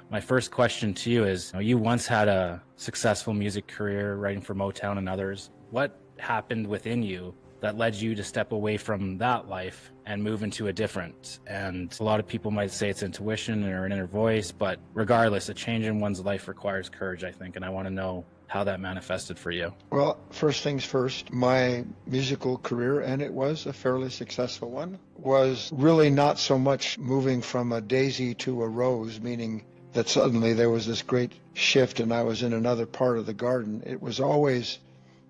my first question to you is, you once had a successful music career writing for Motown and others. What happened within you that led you to step away from that life and move into a different? And a lot of people might say it's intuition or an inner voice, but regardless, a change in one's life requires courage, I think. And I want to know how that manifested for you. Well, first things first, my musical career, and it was a fairly successful one, was really not so much moving from a daisy to a rose, meaning that suddenly there was this great shift and I was in another part of the garden. It was always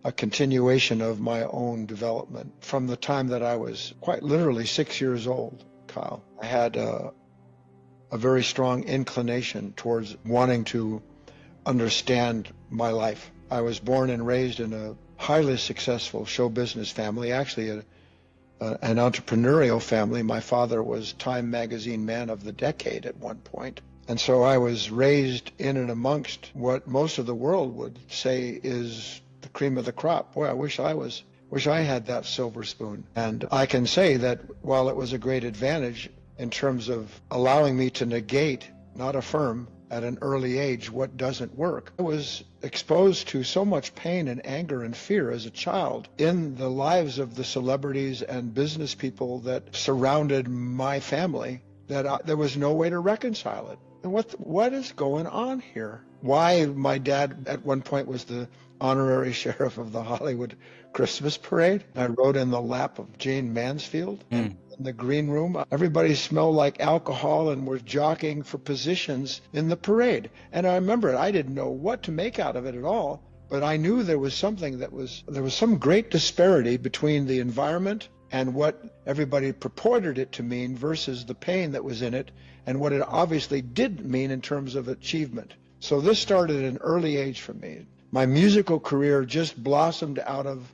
a continuation of my own development. From the time that I was quite literally 6 years old, Kyle, I had a very strong inclination towards wanting to understand my life. I was born and raised in a highly successful show business family, actually an entrepreneurial family. My father was Time Magazine Man of the Decade at one point. And so I was raised in and amongst what most of the world would say is the cream of the crop. Boy, I wish I had that silver spoon. And I can say that while it was a great advantage in terms of allowing me to negate, not affirm, at an early age what doesn't work, I was exposed to so much pain and anger and fear as a child in the lives of the celebrities and business people that surrounded my family that there was no way to reconcile it. And what is going on here? Why my dad at one point was the honorary sheriff of the Hollywood Christmas parade. I rode in the lap of Jane Mansfield in the green room. Everybody smelled like alcohol and were jockeying for positions in the parade. And I remember it. I didn't know what to make out of it at all, but I knew there was something there was some great disparity between the environment and what everybody purported it to mean versus the pain that was in it and what it obviously did mean in terms of achievement. So this started at an early age for me. My musical career just blossomed out of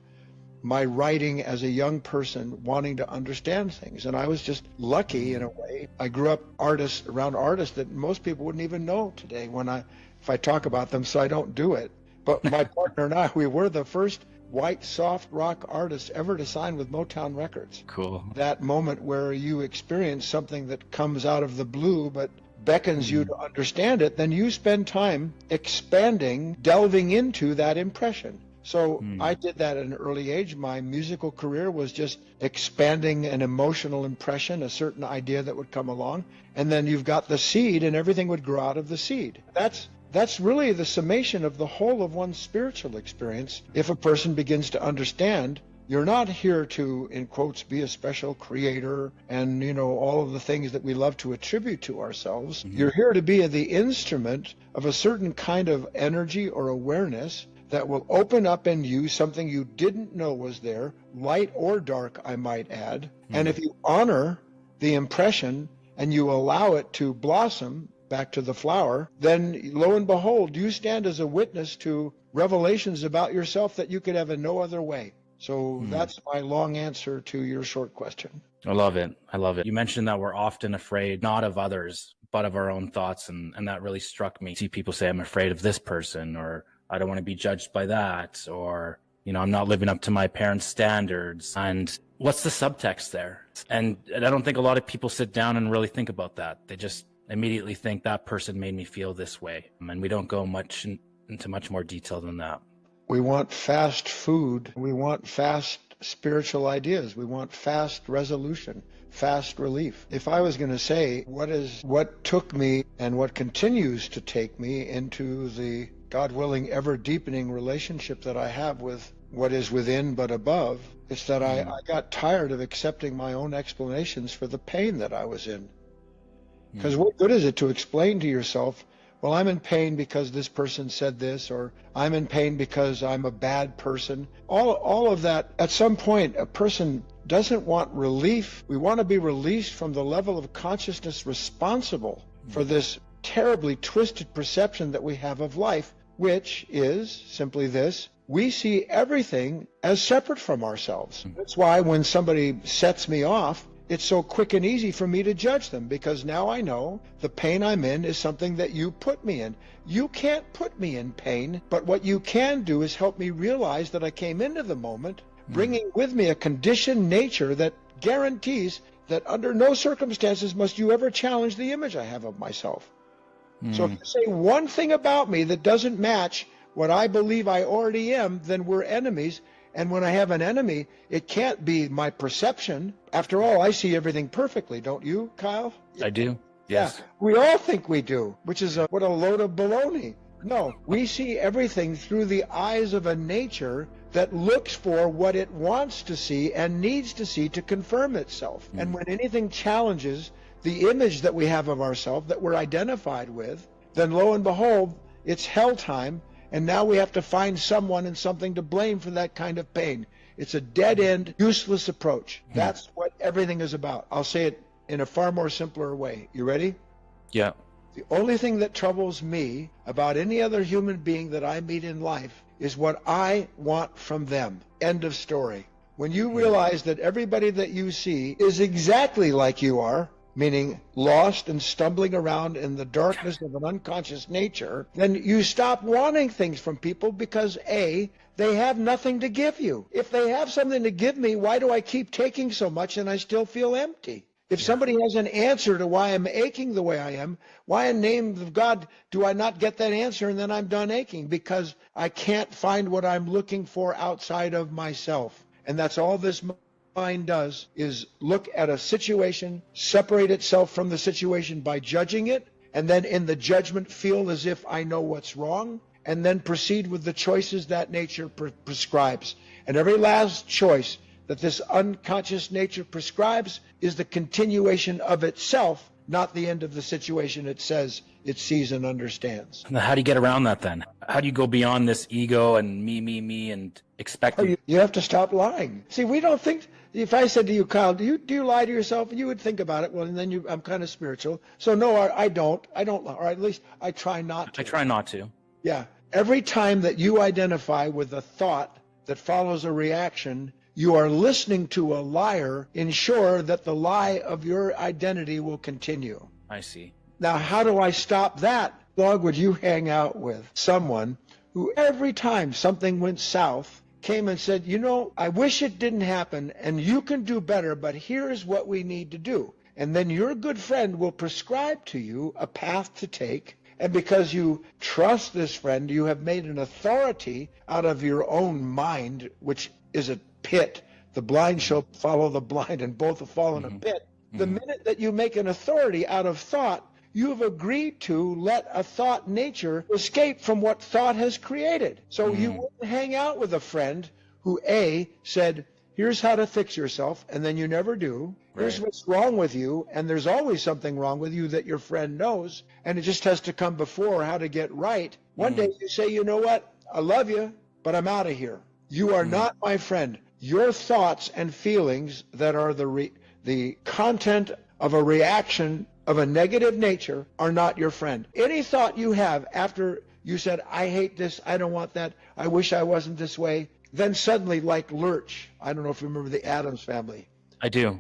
my writing as a young person wanting to understand things. And I was just lucky in a way. I grew up around artists that most people wouldn't even know today if I talk about them, so I don't do it. But my partner and I, we were the first white soft rock artists ever to sign with Motown Records. Cool. That moment where you experience something that comes out of the blue but beckons you to understand it, then you spend time expanding, delving into that impression. So I did that at an early age. My musical career was just expanding an emotional impression, a certain idea that would come along, and then you've got the seed and everything would grow out of the seed. That's really the summation of the whole of one's spiritual experience. If a person begins to understand, you're not here to, in quotes, be a special creator and, all of the things that we love to attribute to ourselves. You're here to be the instrument of a certain kind of energy or awareness that will open up in you something you didn't know was there, light or dark, I might add. And if you honor the impression and you allow it to blossom back to the flower, then lo and behold, you stand as a witness to revelations about yourself that you could have in no other way. So that's my long answer to your short question. I love it. You mentioned that we're often afraid not of others, but of our own thoughts. And that really struck me. See people say, I'm afraid of this person, or I don't want to be judged by that, or, I'm not living up to my parents' standards. And what's the subtext there? And I don't think a lot of people sit down and really think about that. They just immediately think that person made me feel this way. And we don't go into much more detail than that. We want fast food. We want fast spiritual ideas. We want fast resolution, fast relief. If I was going to say what took me and what continues to take me into the, God willing, ever deepening relationship that I have with what is within but above, it's that I got tired of accepting my own explanations for the pain that I was in. Because what good is it to explain to yourself, well, I'm in pain because this person said this, or I'm in pain because I'm a bad person. All of that, at some point, a person doesn't want relief. We want to be released from the level of consciousness responsible for this terribly twisted perception that we have of life, which is simply this: we see everything as separate from ourselves. That's why when somebody sets me off, it's so quick and easy for me to judge them, because now I know the pain I'm in is something that you put me in. You can't put me in pain, but what you can do is help me realize that I came into the moment bringing with me a conditioned nature that guarantees that under no circumstances must you ever challenge the image I have of myself. So if you say one thing about me that doesn't match what I believe I already am, then we're enemies. And when I have an enemy, it can't be my perception. After all, I see everything perfectly, don't you, Kyle? I do. Yes. Yeah, we all think we do, which is what a load of baloney. No, we see everything through the eyes of a nature that looks for what it wants to see and needs to see to confirm itself. And when anything challenges the image that we have of ourselves that we're identified with, then lo and behold, it's hell time, and now we have to find someone and something to blame for that kind of pain. It's a dead-end, useless approach. That's what everything is about. I'll say it in a far more simpler way. You ready? Yeah. The only thing that troubles me about any other human being that I meet in life is what I want from them. End of story. When you realize that everybody that you see is exactly like you are, meaning lost and stumbling around in the darkness of an unconscious nature, then you stop wanting things from people because A, they have nothing to give you. If they have something to give me, why do I keep taking so much and I still feel empty? If somebody has an answer to why I'm aching the way I am, why in the name of God do I not get that answer and then I'm done aching? Because I can't find what I'm looking for outside of myself. And that's all this mind does, is look at a situation, separate itself from the situation by judging it, and then in the judgment feel as if I know what's wrong, and then proceed with the choices that nature prescribes. And every last choice that this unconscious nature prescribes is the continuation of itself, not the end of the situation it says it sees and understands. Now, how do you get around that then? How do you go beyond this ego and me, and expect You have to stop lying. See, we don't think, if I said to you, Kyle, do you lie to yourself? You would think about it. Well, and then I'm kind of spiritual. So no, I don't, or at least I try not to. I try not to. Yeah. Every time that you identify with a thought that follows a reaction, you are listening to a liar ensure that the lie of your identity will continue. I see. Now, how do I stop that? Dog, would you hang out with someone who every time something went south came and said, you know, I wish it didn't happen and you can do better, but here's what we need to do. And then your good friend will prescribe to you a path to take. And because you trust this friend, you have made an authority out of your own mind, which is a pit. The blind shall follow the blind, and both will fall in a pit. The minute that you make an authority out of thought, you have agreed to let a thought nature escape from what thought has created. So you wouldn't hang out with a friend who A, said, here's how to fix yourself, and then you never do. Here's what's wrong with you, and there's always something wrong with you that your friend knows, and it just has to come before how to get right. One day you say, you know what, I love you, but I'm out of here. You are not my friend. Your thoughts and feelings that are the content of a reaction of a negative nature are not your friend. Any thought you have after you said, I hate this, I don't want that, I wish I wasn't this way, then suddenly, like Lurch, I don't know if you remember the Addams Family. I do,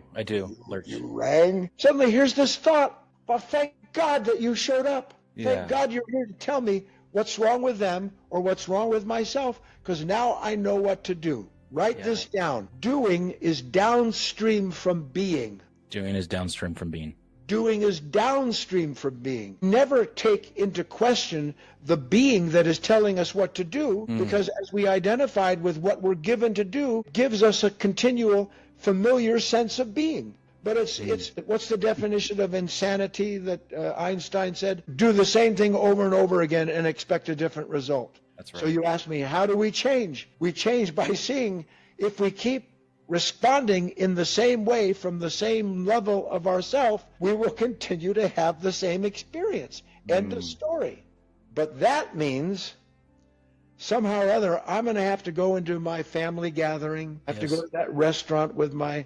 Lurch. You rang. Suddenly, here's this thought. Well, thank God that you showed up. Thank God you're here to tell me what's wrong with them or what's wrong with myself, because now I know what to do. Write this down. Doing is downstream from being. Doing is downstream from being. Doing is downstream from being. Never take into question the being that is telling us what to do, because as we identified with what we're given to do, gives us a continual familiar sense of being. But it's what's the definition of insanity that Einstein said? Do the same thing over and over again and expect a different result. That's right. So you ask me, how do we change? We change by seeing if we keep responding in the same way from the same level of ourself, we will continue to have the same experience. End of story. But that means somehow or other, I'm going to have to go into my family gathering, have to go to that restaurant with my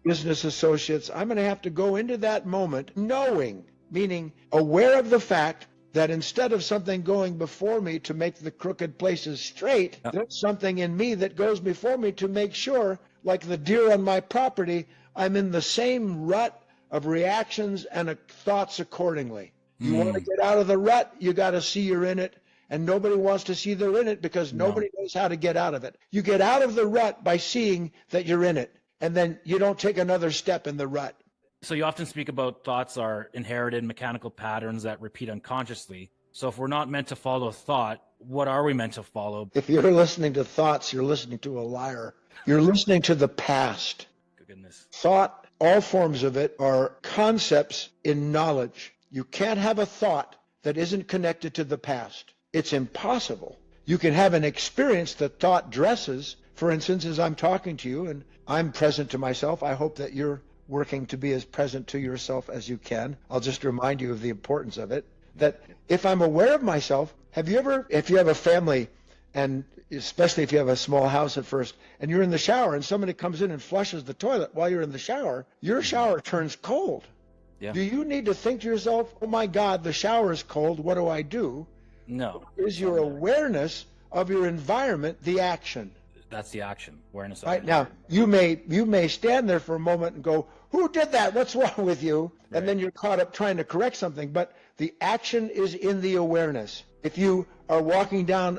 business associates. I'm going to have to go into that moment knowing, meaning aware of the fact that instead of something going before me to make the crooked places straight, there's something in me that goes before me to make sure, like the deer on my property, I'm in the same rut of reactions and thoughts accordingly. You want to get out of the rut, you got to see you're in it. And nobody wants to see they're in it because nobody knows how to get out of it. You get out of the rut by seeing that you're in it. And then you don't take another step in the rut. So you often speak about thoughts are inherited mechanical patterns that repeat unconsciously. So if we're not meant to follow thought, what are we meant to follow? If you're listening to thoughts, you're listening to a liar. You're listening to the past. Goodness. Thought, all forms of it, are concepts in knowledge. You can't have a thought that isn't connected to the past. It's impossible. You can have an experience that thought dresses. For instance, as I'm talking to you and I'm present to myself, I hope that you're working to be as present to yourself as you can. I'll just remind you of the importance of it, that if I'm aware of myself, if you have a family, and especially if you have a small house at first, and you're in the shower and somebody comes in and flushes the toilet while you're in the shower, your shower turns cold. Yeah. Do you need to think to yourself, oh my God, the shower is cold, what do I do? No. Is your awareness of your environment the action? That's the action. Awareness of Right it. now, you may stand there for a moment and go, who did that? What's wrong with you? Right. And then you're caught up trying to correct something. But the action is in the awareness. If you are walking down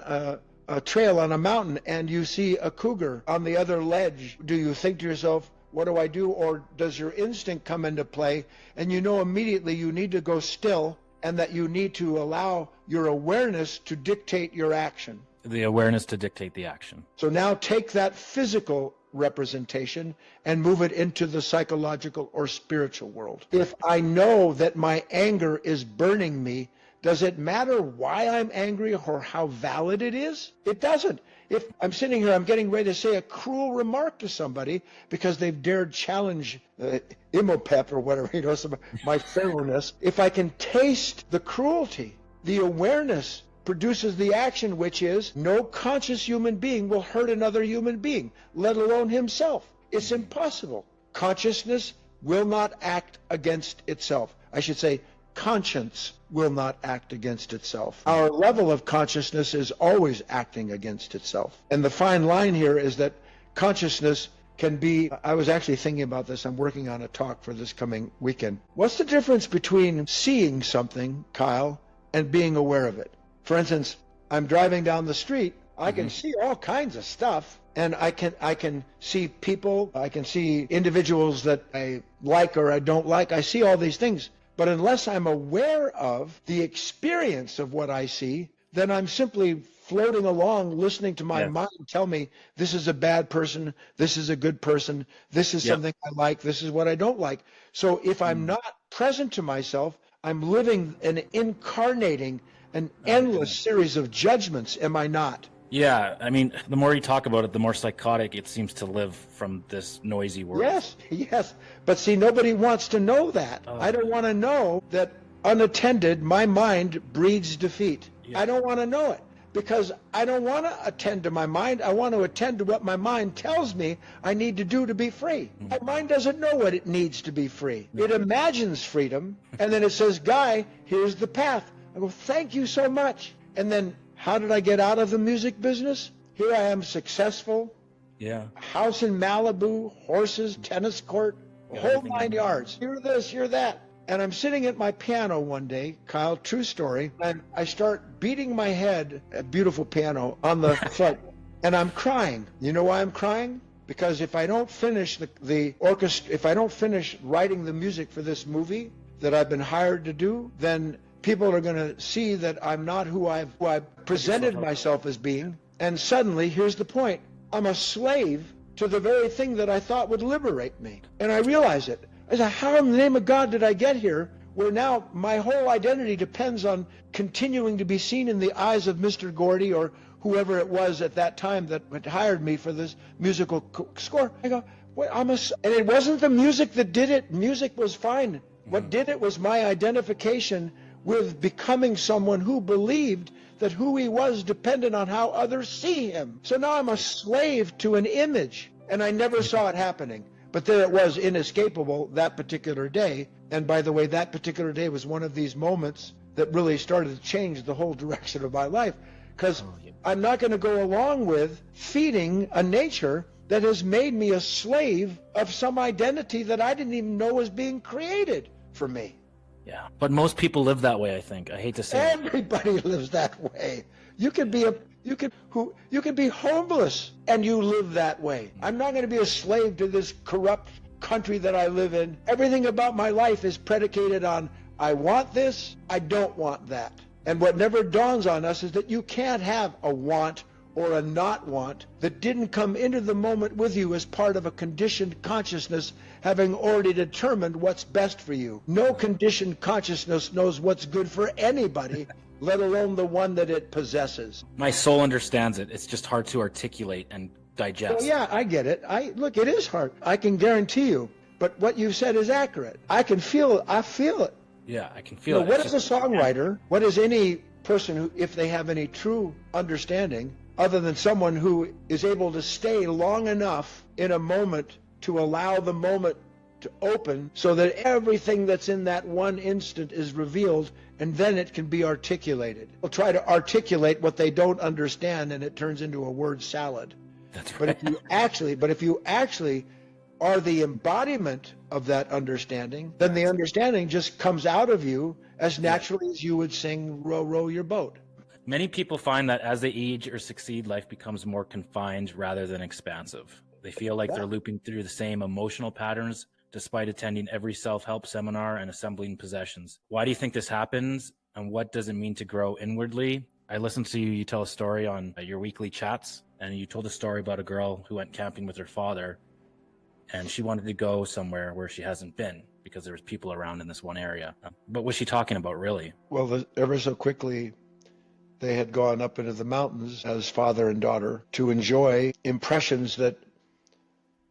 a trail on a mountain and you see a cougar on the other ledge, do you think to yourself, what do I do? Or does your instinct come into play and you know immediately you need to go still and that you need to allow your awareness to dictate your action? The awareness to dictate the action. So now take that physical representation and move it into the psychological or spiritual world. If I know that my anger is burning me, does it matter why I'm angry or how valid it is? It doesn't. If I'm sitting here, I'm getting ready to say a cruel remark to somebody because they've dared challenge Imhotep or whatever, my thoroughness. If I can taste the cruelty, the awareness produces the action, which is no conscious human being will hurt another human being, let alone himself. It's impossible. Consciousness will not act against itself. I should say conscience will not act against itself. Our level of consciousness is always acting against itself. And the fine line here is that consciousness can be, I was actually thinking about this, I'm working on a talk for this coming weekend. What's the difference between seeing something, Kyle, and being aware of it? For instance, I'm driving down the street, I can see all kinds of stuff, and I can see people, I can see individuals that I like or I don't like, I see all these things. But unless I'm aware of the experience of what I see, then I'm simply floating along, listening to my mind tell me this is a bad person, this is a good person, this is something I like, this is what I don't like. So if I'm not present to myself, I'm living and incarnating an endless series of judgments, am I not? Yeah, I mean, the more you talk about it, the more psychotic it seems to live from this noisy world. Yes. But see, nobody wants to know that. I don't want to know that unattended, my mind breeds defeat. I don't want to know it because I don't want to attend to my mind. I want to attend to what my mind tells me I need to do to be free. My mind doesn't know what it needs to be free. It imagines freedom, and then it says, Guy, here's the path. I go, thank you so much. And then how did I get out of the music business? Here I am, successful. Yeah. House in Malibu, horses, tennis court, the whole 9 yards. You're this, you're that. And I'm sitting at my piano one day, Kyle, true story, and I start beating my head, a beautiful piano, on the foot, and I'm crying. You know why I'm crying? Because if I don't finish the orchestra, if I don't finish writing the music for this movie that I've been hired to do, then people are going to see that I'm not who I've presented myself as being. And suddenly, here's the point. I'm a slave to the very thing that I thought would liberate me. And I realize it. I said, how in the name of God did I get here where now my whole identity depends on continuing to be seen in the eyes of Mr. Gordy or whoever it was at that time that had hired me for this musical score. I go, wait, and it wasn't the music that did it. Music was fine. What did it was my identification with becoming someone who believed that who he was depended on how others see him. So now I'm a slave to an image, and I never saw it happening. But there it was, inescapable, that particular day. And by the way, that particular day was one of these moments that really started to change the whole direction of my life. Because I'm not going to go along with feeding a nature that has made me a slave of some identity that I didn't even know was being created for me. Yeah, but most people live that way, I think. I hate to say it. Everybody lives that way. You could be homeless and you live that way. I'm not going to be a slave to this corrupt country that I live in. Everything about my life is predicated on I want this, I don't want that. And what never dawns on us is that you can't have a want or a not want that didn't come into the moment with you as part of a conditioned consciousness having already determined what's best for you. No conditioned consciousness knows what's good for anybody, let alone the one that it possesses. My soul understands it. It's just hard to articulate and digest. Well, yeah, I get it. Look, it is hard. I can guarantee you. But what you said is accurate. I can feel it. I feel it. Yeah, I can feel it. What is a songwriter? What is any person who, if they have any true understanding, other than someone who is able to stay long enough in a moment to allow the moment to open so that everything that's in that one instant is revealed, and then it can be articulated. They'll try to articulate what they don't understand, and it turns into a word salad. That's right. But if you actually are the embodiment of that understanding, then the understanding just comes out of you as naturally as you would sing "Row, Row Your Boat." Many people find that as they age or succeed, life becomes more confined rather than expansive. They feel like they're looping through the same emotional patterns despite attending every self-help seminar and assembling possessions. Why do you think this happens, and what does it mean to grow inwardly? I listened to you tell a story on your weekly chats, and you told a story about a girl who went camping with her father, and she wanted to go somewhere where she hasn't been because there was people around in this one area. What was she talking about, really? Well, ever so quickly, they had gone up into the mountains as father and daughter to enjoy impressions that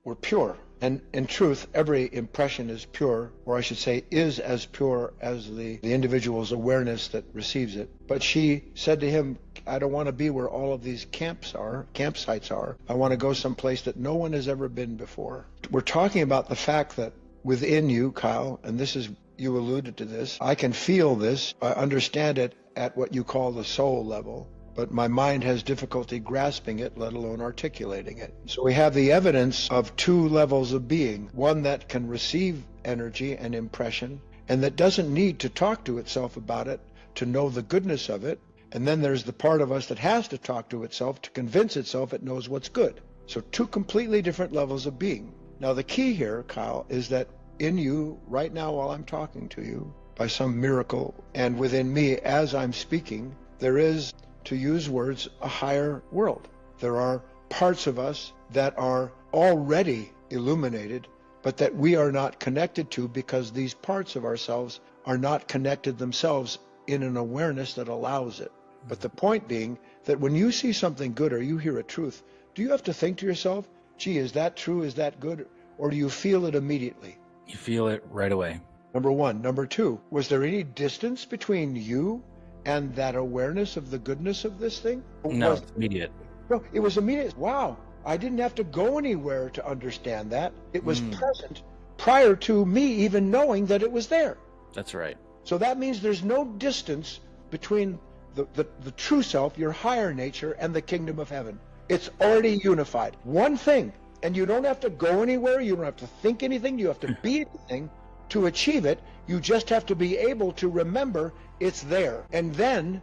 were pure. And in truth, every impression is pure, or I should say is as pure as the individual's awareness that receives it. But she said to him, I don't want to be where all of these campsites are. I want to go someplace that no one has ever been before. We're talking about the fact that within you, Kyle, and this is, you alluded to this, I can feel this, I understand it at what you call the soul level, but my mind has difficulty grasping it, let alone articulating it. So we have the evidence of two levels of being, one that can receive energy and impression, and that doesn't need to talk to itself about it to know the goodness of it. And then there's the part of us that has to talk to itself to convince itself it knows what's good. So two completely different levels of being. Now the key here, Kyle, is that in you, right now while I'm talking to you, by some miracle, and within me as I'm speaking, there is, to use words, a higher world. There are parts of us that are already illuminated, but that we are not connected to because these parts of ourselves are not connected themselves in an awareness that allows it. But the point being that when you see something good or you hear a truth, do you have to think to yourself, gee, is that true, is that good? Or do you feel it immediately? You feel it right away. Number one. Number two, was there any distance between you and that awareness of the goodness of this thing? No, it's immediate. No, it was immediate. Wow, I didn't have to go anywhere to understand that. It was present prior to me even knowing that it was there. That's right. So that means there's no distance between the true self, your higher nature, and the kingdom of heaven. It's already unified. One thing, and you don't have to go anywhere, you don't have to think anything, you have to be anything to achieve it. You just have to be able to remember it's there, and then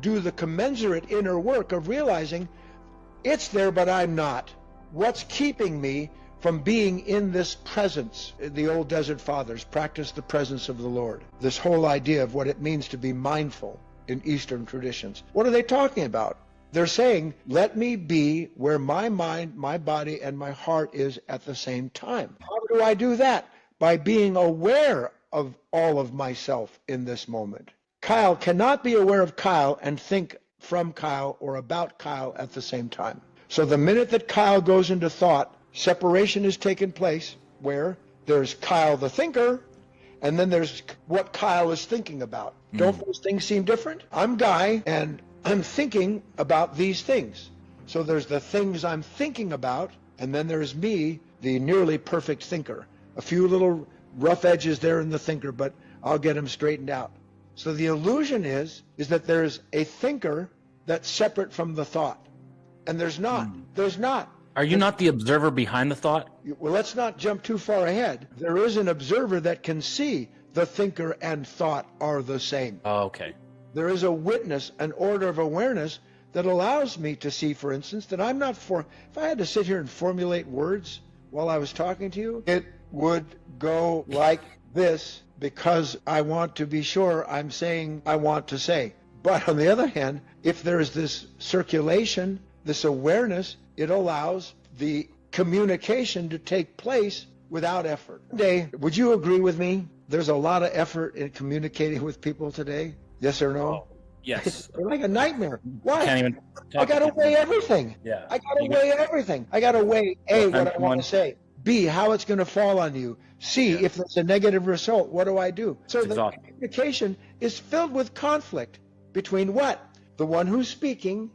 do the commensurate inner work of realizing it's there, but I'm not. What's keeping me from being in this presence? The old desert fathers practiced the presence of the Lord. This whole idea of what it means to be mindful in Eastern traditions. What are they talking about? They're saying, let me be where my mind, my body, and my heart is at the same time. How do I do that? By being aware of all of myself in this moment. Kyle cannot be aware of Kyle and think from Kyle or about Kyle at the same time. So the minute that Kyle goes into thought, separation has taken place where there's Kyle the thinker, and then there's what Kyle is thinking about. Don't those things seem different? I'm Guy, and I'm thinking about these things. So there's the things I'm thinking about, and then there's me, the nearly perfect thinker. A few little rough edges there in the thinker, but I'll get them straightened out. So the illusion is that there's a thinker that's separate from the thought. And there's not. There's not. Are you not the observer behind the thought? Well, let's not jump too far ahead. There is an observer that can see the thinker and thought are the same. Oh, okay. There is a witness, an order of awareness that allows me to see, for instance, that I'm not if I had to sit here and formulate words while I was talking to you, it would go like this because I want to be sure I'm saying I want to say. But on the other hand, if there's this circulation, this awareness, it allows the communication to take place without effort. Today, would you agree with me? There's a lot of effort in communicating with people today. Yes or no? Oh, yes. It's like a nightmare. Why? Can't even I got to weigh everything. Yeah. I got to weigh everything. I got to weigh A, what I want to say. B, how it's going to fall on you. C, if there's a negative result, what do I do? So the communication is filled with conflict between what? The one who's speaking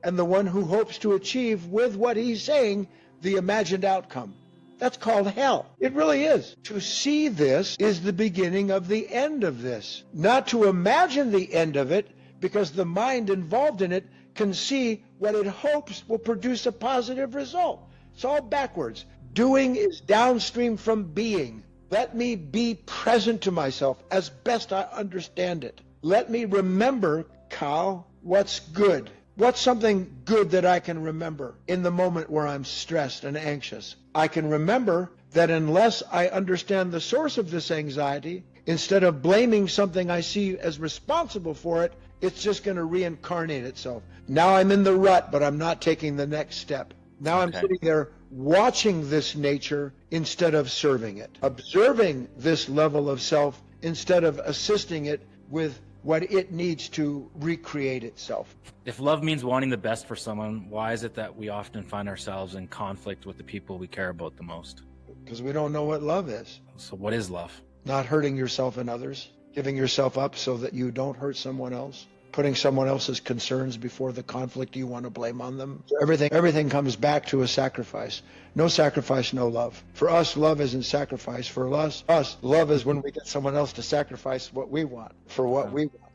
and the one who hopes to achieve with what he's saying the imagined outcome. That's called hell. It really is. To see this is the beginning of the end of this. Not to imagine the end of it, because the mind involved in it can see what it hopes will produce a positive result. It's all backwards. Doing is downstream from being. Let me be present to myself as best I understand it. Let me remember, Kyle, what's good. What's something good that I can remember in the moment where I'm stressed and anxious? I can remember that unless I understand the source of this anxiety, instead of blaming something I see as responsible for it, it's just going to reincarnate itself. Now I'm in the rut, but I'm not taking the next step. Now I'm sitting there watching this nature instead of serving it, observing this level of self instead of assisting it with what it needs to recreate itself. If love means wanting the best for someone, why is it that we often find ourselves in conflict with the people we care about the most? Because we don't know what love is. So what is love? Not hurting yourself and others, giving yourself up so that you don't hurt someone else, putting someone else's concerns before the conflict you want to blame on them. Everything comes back to a sacrifice. No sacrifice, no love. For us, love isn't sacrifice. For us, love is when we get someone else to sacrifice what we want for what we want.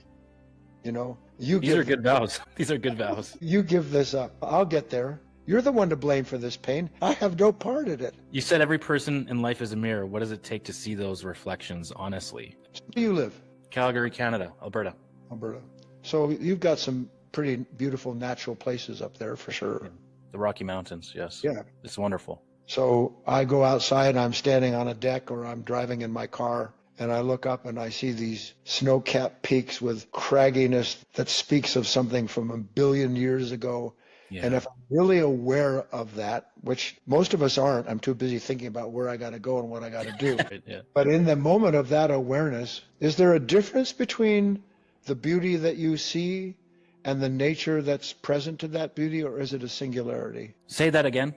You know, these are good vows. These are good vows. You give this up. I'll get there. You're the one to blame for this pain. I have no part in it. You said every person in life is a mirror. What does it take to see those reflections honestly? Where do you live? Calgary, Canada, Alberta. Alberta. So you've got some pretty beautiful natural places up there for sure. Yeah. The Rocky Mountains, yes. Yeah. It's wonderful. So I go outside, I'm standing on a deck or I'm driving in my car, and I look up and I see these snow-capped peaks with cragginess that speaks of something from a billion years ago. Yeah. And if I'm really aware of that, which most of us aren't, I'm too busy thinking about where I got to go and what I got to do. Yeah. But in the moment of that awareness, is there a difference between the beauty that you see and the nature that's present to that beauty, or is it a singularity? Say that again,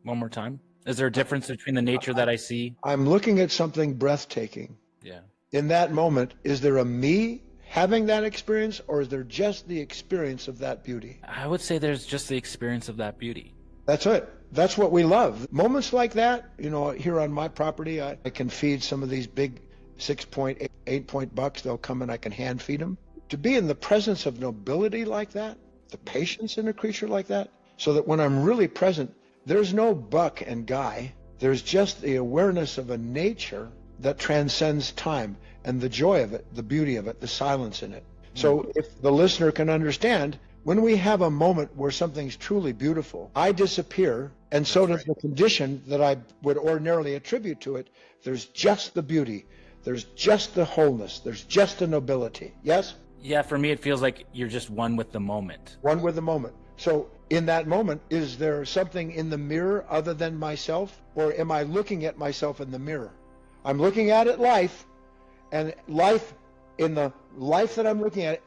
one more time. Is there a difference between the nature that I see? I'm looking at something breathtaking. Yeah. In that moment, is there a me having that experience, or is there just the experience of that beauty? I would say there's just the experience of that beauty. That's it. That's what we love. Moments like that, you know, here on my property, I can feed some of these big 6-point, 8-point bucks. They'll come and I can hand feed them. To be in the presence of nobility like that, the patience in a creature like that, so that when I'm really present, there's no buck and guy. There's just the awareness of a nature that transcends time and the joy of it, the beauty of it, the silence in it. So if the listener can understand, when we have a moment where something's truly beautiful, I disappear, and so does the condition that I would ordinarily attribute to it. There's just the beauty. There's just the wholeness. There's just the nobility. Yes? Yeah, for me, it feels like you're just one with the moment. One with the moment. So in that moment, is there something in the mirror other than myself? Or am I looking at myself in the mirror? I'm looking at it life, and life, in the life that I'm looking at,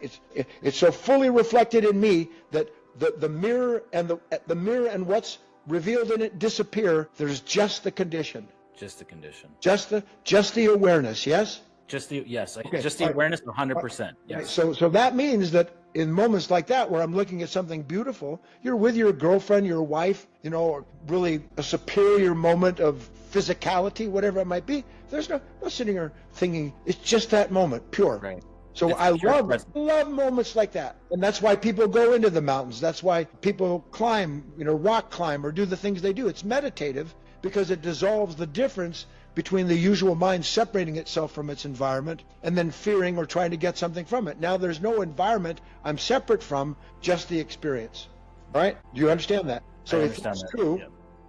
it's so fully reflected in me that the mirror and the mirror and what's revealed in it disappear. There's just the condition. Just the condition. Just the awareness, yes? Just the, yes, Okay. Just the awareness, 100%. Yes. So that means that in moments like that where I'm looking at something beautiful, you're with your girlfriend, your wife, you know, or really a superior moment of physicality, whatever it might be. There's no sitting here thinking, it's just that moment, pure. Right. So It's I pure love moments like that. And that's why people go into the mountains. That's why people climb, you know, rock climb or do the things they do. It's meditative because it dissolves the difference between the usual mind separating itself from its environment and then fearing or trying to get something from it. Now there's no environment I'm separate from, just the experience. All right? Do you understand that? So if that's true,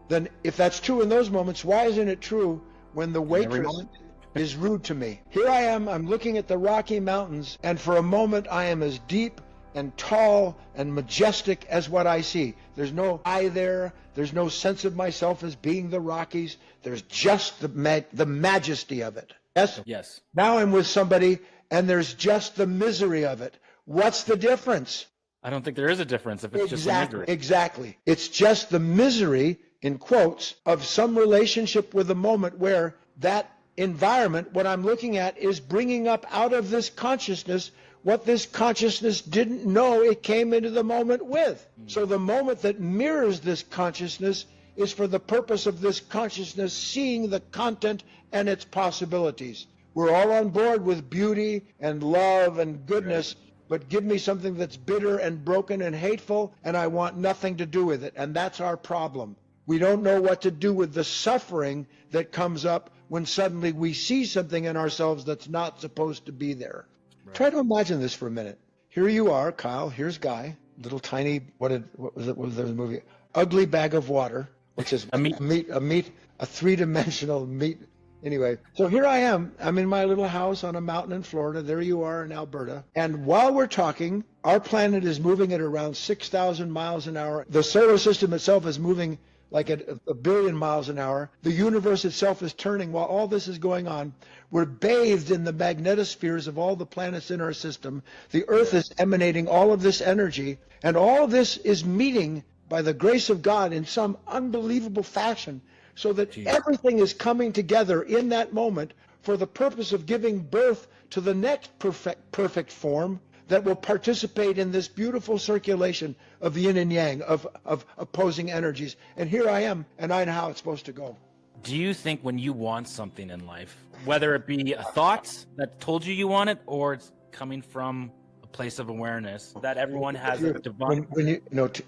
then if that's true in those moments, why isn't it true when the In every waitress moment? is rude to me. Here I am, I'm looking at the Rocky Mountains, and for a moment I am as deep and tall and majestic as what I see. There's no I there. There's no sense of myself as being the Rockies. There's just the majesty of it. Yes? Yes. Now I'm with somebody, and there's just the misery of it. What's the difference? I don't think there is a difference if it's just a misery. Exactly. It's just the misery, in quotes, of some relationship with a moment where that environment, what I'm looking at, is bringing up out of this consciousness what this consciousness didn't know it came into the moment with. So the moment that mirrors this consciousness is for the purpose of this consciousness seeing the content and its possibilities. We're all on board with beauty and love and goodness, but give me something that's bitter and broken and hateful, and I want nothing to do with it. And that's our problem. We don't know what to do with the suffering that comes up when suddenly we see something in ourselves that's not supposed to be there. Right. Try to imagine this for a minute. Here you are, Kyle. Here's Guy, little tiny, what was the movie? Ugly Bag of Water, which is a three-dimensional meat. Anyway, so here I am. I'm in my little house on a mountain in Florida. There you are in Alberta. And while we're talking, our planet is moving at around 6,000 miles an hour. The solar system itself is moving like at a billion miles an hour. The universe itself is turning while all this is going on. We're bathed in the magnetospheres of all the planets in our system. The Earth is emanating all of this energy, and all of this is meeting by the grace of God in some unbelievable fashion, so that everything is coming together in that moment for the purpose of giving birth to the next perfect form that will participate in this beautiful circulation of yin and yang, of opposing energies. And here I am, and I know how it's supposed to go. Do you think when you want something in life, whether it be a thought that told you want it, or it's coming from a place of awareness, that everyone has a divine...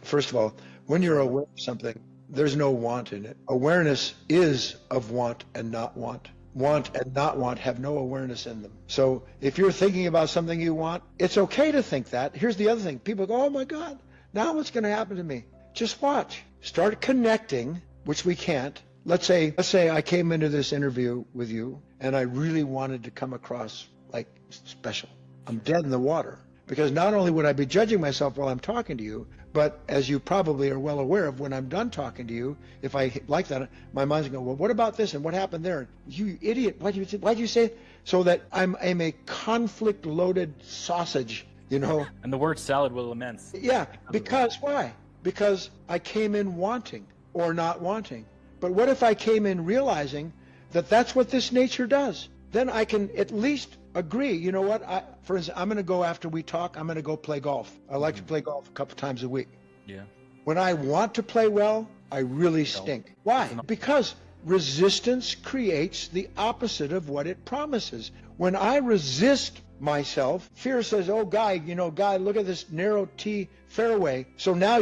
First of all, when you're aware of something, there's no want in it. Awareness is of want and not want. Want and not want have no awareness in them. So if you're thinking about something you want, it's okay to think that. Here's the other thing. People go, oh my God, now what's going to happen to me? Just watch. Start connecting, which we can't. Let's say I came into this interview with you and I really wanted to come across like special. I'm dead in the water. Because not only would I be judging myself while I'm talking to you, but as you probably are well aware of, when I'm done talking to you, if I like that, my mind's going to go, well, what about this and what happened there? You idiot, why'd you say it? So that I'm a conflict-loaded sausage, you know. And the word salad will immense. Yeah, because why? Because I came in wanting or not wanting. But what if I came in realizing that that's what this nature does? Then I can at least agree, you know what, for instance, I'm going to go after we talk, I'm going to go play golf. I like to play golf a couple times a week. Yeah. When I want to play well, I really stink. Why? Because resistance creates the opposite of what it promises. When I resist myself, fear says, oh, Guy, look at this narrow T fairway. So now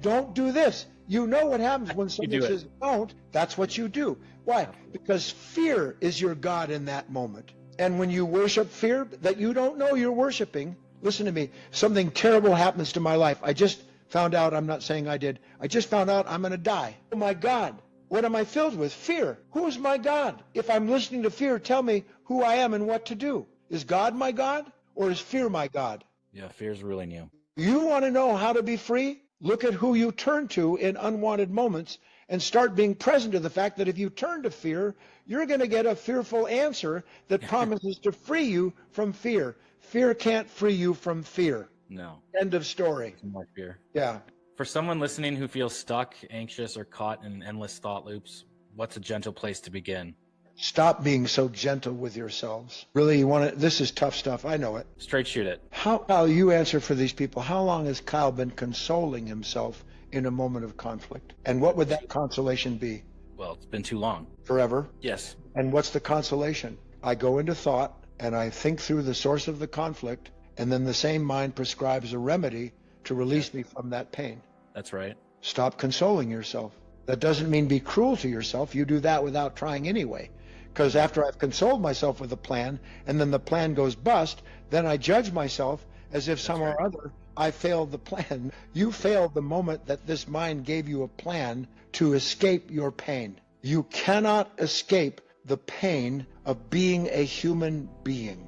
don't do this. You know what happens when somebody says don't, that's what you do. Why? Because fear is your God in that moment. And when you worship fear that you don't know you're worshiping, listen to me, something terrible happens to my life. I just found out, I'm not saying I did, I just found out I'm going to die. Oh my God, what am I filled with? Fear. Who is my God? If I'm listening to fear, tell me who I am and what to do. Is God my God or is fear my God? Yeah, fear's ruling you. You want to know how to be free? Look at who you turn to in unwanted moments and start being present to the fact that if you turn to fear, you're going to get a fearful answer that promises to free you from fear. Fear can't free you from fear. No. End of story. More fear. Yeah. For someone listening who feels stuck, anxious, or caught in endless thought loops, what's a gentle place to begin? Stop being so gentle with yourselves. Really, this is tough stuff. I know it. Straight shoot it. Kyle, you answer for these people. How long has Kyle been consoling himself in a moment of conflict? And what would that consolation be? Well, it's been too long. Forever? Yes. And what's the consolation? I go into thought and I think through the source of the conflict, and then the same mind prescribes a remedy to release me from that pain. That's right. Stop consoling yourself. That doesn't mean be cruel to yourself. You do that without trying anyway. Because after I've consoled myself with a plan and then the plan goes bust, then I judge myself as if somehow or other I failed the plan. You failed the moment that this mind gave you a plan to escape your pain. You cannot escape the pain of being a human being.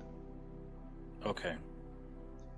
Okay.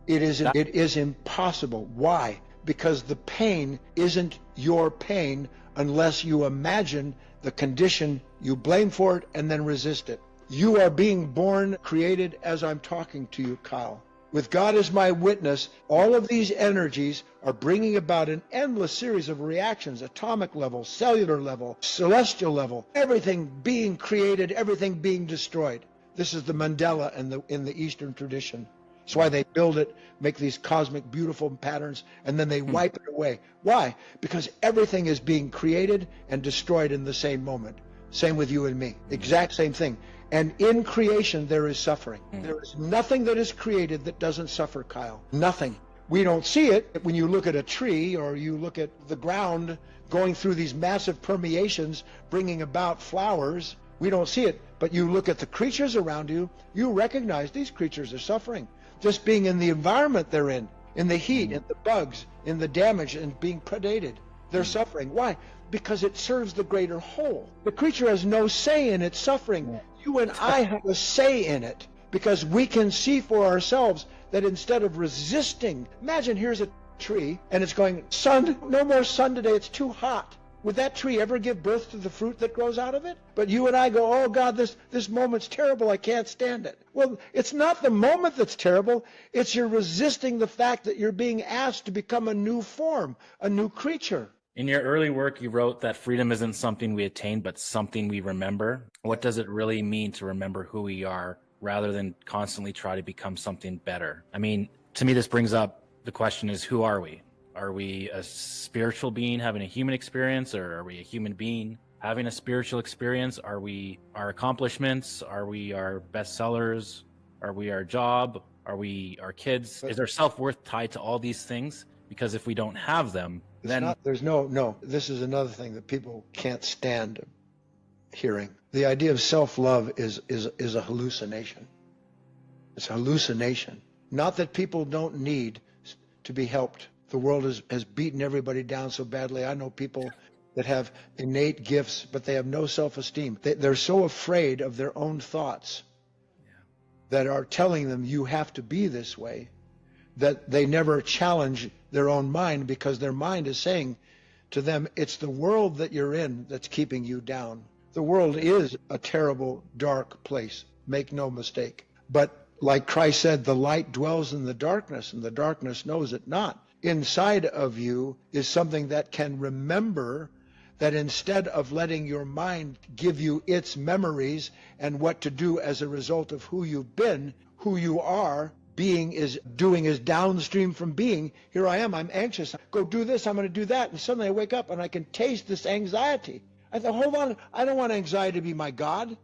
It is impossible. Why? Because the pain isn't your pain unless you imagine the condition you blame for it and then resist it. You are being born, created as I'm talking to you, Kyle. With God as my witness, all of these energies are bringing about an endless series of reactions, atomic level, cellular level, celestial level, everything being created, everything being destroyed. This is the Mandela in the Eastern tradition. That's why they build it, make these cosmic beautiful patterns, and then they wipe it away. Why? Because everything is being created and destroyed in the same moment. Same with you and me. Exact same thing. And in creation, there is suffering. There is nothing that is created that doesn't suffer, Kyle. Nothing. We don't see it when you look at a tree or you look at the ground going through these massive permeations, bringing about flowers. We don't see it. But you look at the creatures around you, you recognize these creatures are suffering. Just being in the environment they're in the heat, in the bugs, in the damage, and being predated. They're suffering. Why? Because it serves the greater whole. The creature has no say in its suffering. You and I have a say in it because we can see for ourselves that instead of resisting, imagine here's a tree and it's going, sun, no more sun today, it's too hot. Would that tree ever give birth to the fruit that grows out of it? But you and I go, oh God, this moment's terrible, I can't stand it. Well, it's not the moment that's terrible, it's you're resisting the fact that you're being asked to become a new form, a new creature. In your early work, you wrote that freedom isn't something we attain, but something we remember. What does it really mean to remember who we are rather than constantly try to become something better? I mean, to me, this brings up the question is, who are we? Are we a spiritual being having a human experience, or are we a human being having a spiritual experience? Are we our accomplishments? Are we our bestsellers? Are we our job? Are we our kids? Is our self-worth tied to all these things? Because if we don't have them, then there's no, this is another thing that people can't stand hearing. The idea of self-love is a hallucination. It's a hallucination. Not that people don't need to be helped. The world has beaten everybody down so badly. I know people that have innate gifts, but they have no self-esteem. They're so afraid of their own thoughts that are telling them you have to be this way, that they never challenge their own mind, because their mind is saying to them, it's the world that you're in that's keeping you down. The world is a terrible, dark place, make no mistake. But like Christ said, the light dwells in the darkness, and the darkness knows it not. Inside of you is something that can remember that instead of letting your mind give you its memories and what to do as a result of who you've been, who you are, being is doing is downstream from being. Here I am, I'm anxious. Go do this, I'm going to do that. And suddenly I wake up and I can taste this anxiety. I thought, hold on, I don't want anxiety to be my God.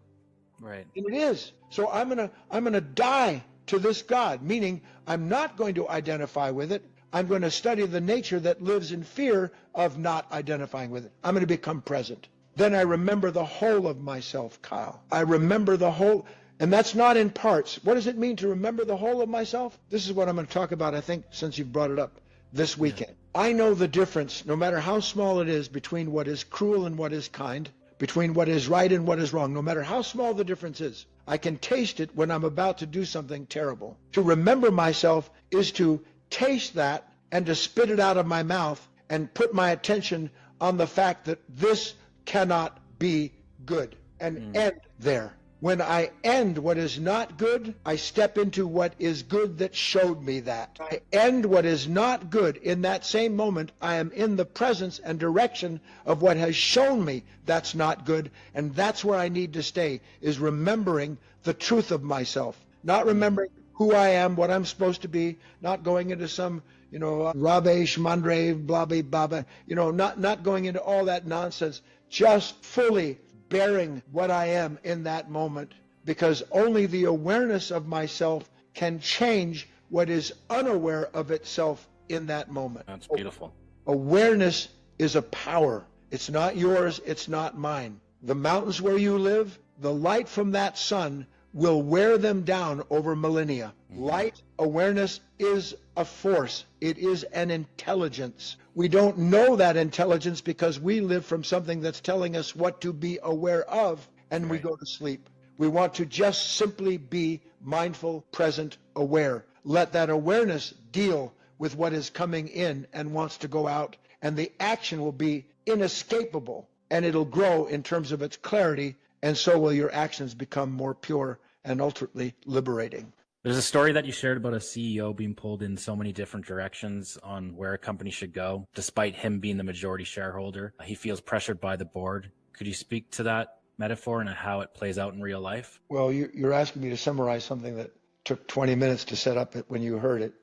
right. And it is. So I'm gonna die to this God, meaning I'm not going to identify with it. I'm going to study the nature that lives in fear of not identifying with it. I'm going to become present. Then I remember the whole of myself, Kyle. I remember the whole, and that's not in parts. What does it mean to remember the whole of myself? This is what I'm going to talk about, I think, since you've brought it up this weekend. I know the difference, no matter how small it is, between what is cruel and what is kind, between what is right and what is wrong, no matter how small the difference is. I can taste it when I'm about to do something terrible. To remember myself is to taste that and to spit it out of my mouth and put my attention on the fact that this cannot be good and end there. When I end what is not good, I step into what is good that showed me that. I end what is not good. In that same moment, I am in the presence and direction of what has shown me that's not good, and that's where I need to stay, is remembering the truth of myself. Not remembering who I am, what I'm supposed to be, not going into some, Rabbe, Shmandre, blah, blah, blah, blah, not going into all that nonsense, just fully bearing what I am in that moment, because only the awareness of myself can change what is unaware of itself in that moment. That's beautiful. Awareness is a power. It's not yours, it's not mine. The mountains where you live, the light from that sun will wear them down over millennia. Light, awareness is a force. It is an intelligence. We don't know that intelligence because we live from something that's telling us what to be aware of, and we Right. go to sleep. We want to just simply be mindful, present, aware. Let that awareness deal with what is coming in and wants to go out, and the action will be inescapable, and it'll grow in terms of its clarity, and so will your actions become more pure and ultimately liberating. There's a story that you shared about a CEO being pulled in so many different directions on where a company should go. Despite him being the majority shareholder, he feels pressured by the board. Could you speak to that metaphor and how it plays out in real life? Well, you're asking me to summarize something that took 20 minutes to set up when you heard it.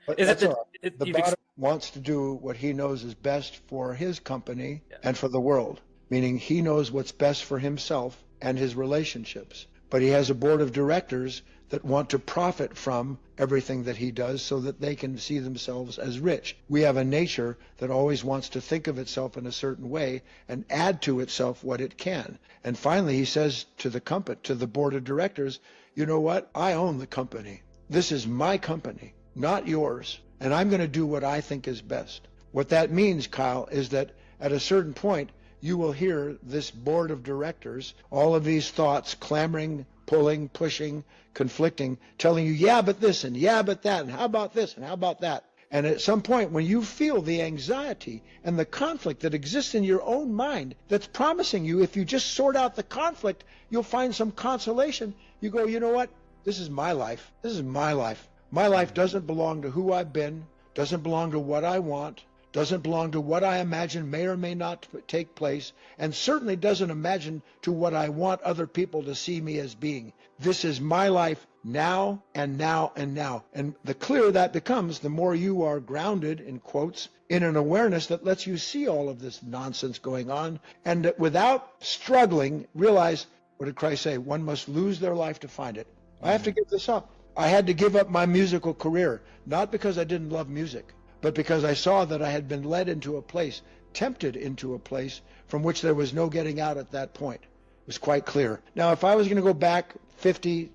But that's all right. The bottom wants to do what he knows is best for his company and for the world, meaning he knows what's best for himself and his relationships. But he has a board of directors that want to profit from everything that he does so that they can see themselves as rich. We have a nature that always wants to think of itself in a certain way and add to itself what it can. And finally, he says to the company, to the board of directors, you know what? I own the company. This is my company, not yours. And I'm going to do what I think is best. What that means, Kyle, is that at a certain point, you will hear this board of directors, all of these thoughts clamoring, pulling, pushing, conflicting, telling you, yeah, but this, and yeah, but that, and how about this, and how about that? And at some point, when you feel the anxiety and the conflict that exists in your own mind that's promising you, if you just sort out the conflict, you'll find some consolation. You go, you know what? This is my life. This is my life. My life doesn't belong to who I've been, doesn't belong to what I want, doesn't belong to what I imagine may or may not take place, and certainly doesn't imagine to what I want other people to see me as being. This is my life now and now and now. And the clearer that becomes, the more you are grounded, in quotes, in an awareness that lets you see all of this nonsense going on, and that without struggling, realize, what did Christ say? One must lose their life to find it. I have to give this up. I had to give up my musical career, not because I didn't love music, but because I saw that I had been led into a place, tempted into a place from which there was no getting out at that point. It was quite clear. Now, if I was going to go back 50,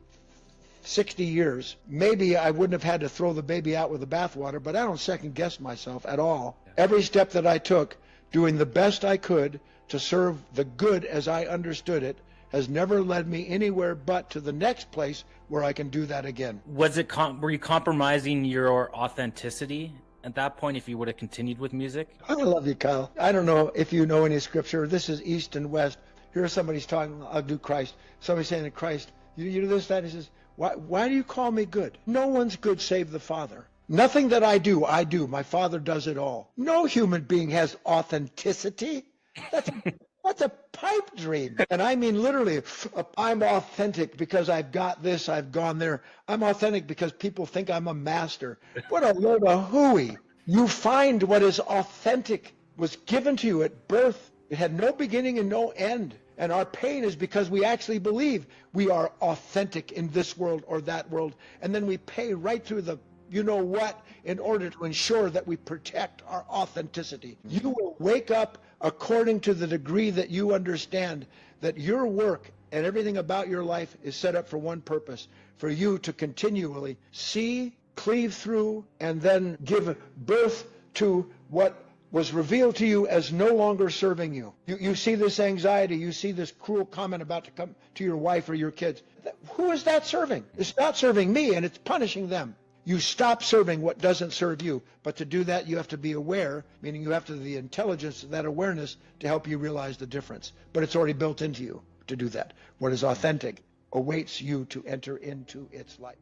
60 years, maybe I wouldn't have had to throw the baby out with the bathwater, but I don't second guess myself at all. Every step that I took, doing the best I could to serve the good as I understood it, has never led me anywhere but to the next place where I can do that again. Were you compromising your authenticity at that point if you would have continued with music? I love you, Kyle. I don't know if you know any scripture. This is East and West. Here somebody's talking, I'll do Christ. Somebody's saying to Christ, you do this, that. He says, why do you call me good? No one's good save the Father. Nothing that I do. My Father does it all. No human being has authenticity. That's a pipe dream. And I mean literally, I'm authentic because I've got this, I've gone there. I'm authentic because people think I'm a master. What a load of hooey. You find what is authentic was given to you at birth. It had no beginning and no end. And our pain is because we actually believe we are authentic in this world or that world. And then we pay right through the you know what in order to ensure that we protect our authenticity. You will wake up according to the degree that you understand that your work and everything about your life is set up for one purpose, for you to continually see, cleave through, and then give birth to what was revealed to you as no longer serving you. You see this anxiety, you see this cruel comment about to come to your wife or your kids. Who is that serving? It's not serving me, and it's punishing them. You stop serving what doesn't serve you. But to do that, you have to be aware, meaning you have to have the intelligence, that awareness, to help you realize the difference. But it's already built into you to do that. What is authentic awaits you to enter into its light.